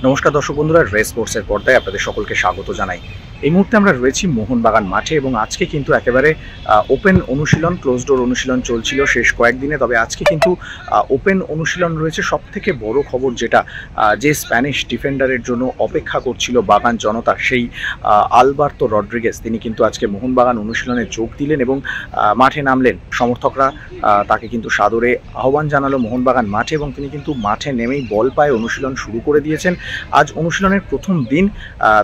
নমস্কার দর্শক বন্ধুরা, রেস স্পোর্টসের পর্দায় আপনাদের সকলকে স্বাগত জানাই। এই মুহূর্তে আমরা রয়েছি মোহনবাগান মাঠে এবং আজকে কিন্তু একেবারে ওপেন অনুশীলন, ক্লোজ ডোর অনুশীলন চলছিল শেষ কয়েকদিনে। তবে আজকে কিন্তু ওপেন অনুশীলন রয়েছে। সব থেকে বড় খবর যেটা, যে স্প্যানিশ ডিফেন্ডারের জন্য অপেক্ষা করছিল বাগান জনতা, সেই আলবার্তো রড্রিগেজ, তিনি কিন্তু আজকে মোহনবাগান অনুশীলনে যোগ দিলেন এবং মাঠে নামলেন। সমর্থকরা তাকে কিন্তু সাদরে আহ্বান জানালো মোহনবাগান মাঠে এবং তিনি কিন্তু মাঠে নেমেই বল পায়ে অনুশীলন শুরু করে দিয়েছেন। আজ অনুশীলনের প্রথম দিন,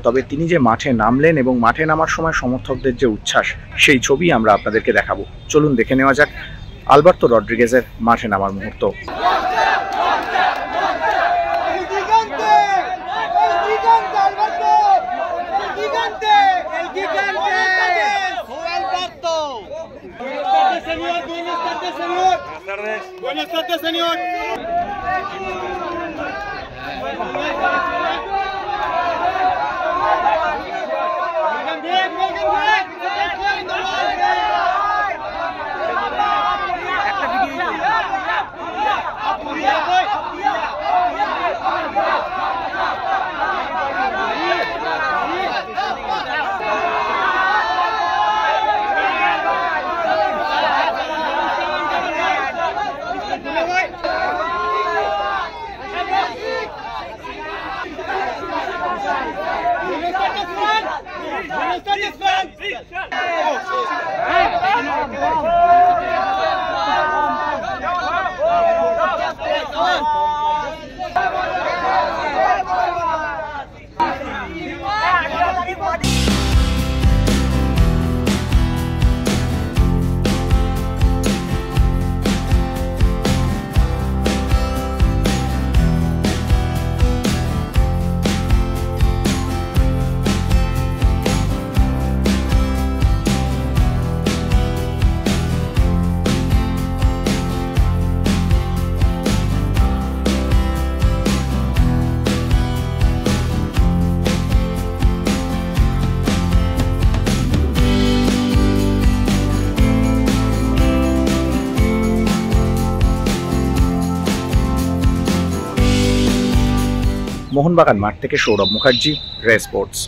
তবে তিনি যে মাঠে নামলেন এবং মাঠে নামার সময় সমর্থকদের যে উচ্ছ্বাস, সেই ছবি আমরা আপনাদেরকে দেখাবো। চলুন দেখে নেওয়া যাক আলবার্তো রড্রিগেজের মাঠে নামার মুহূর্ত। Buenas tardes, señor. মোহনবাগান মাঠ থেকে সৌরভ মুখার্জি, রেস স্পোর্টস।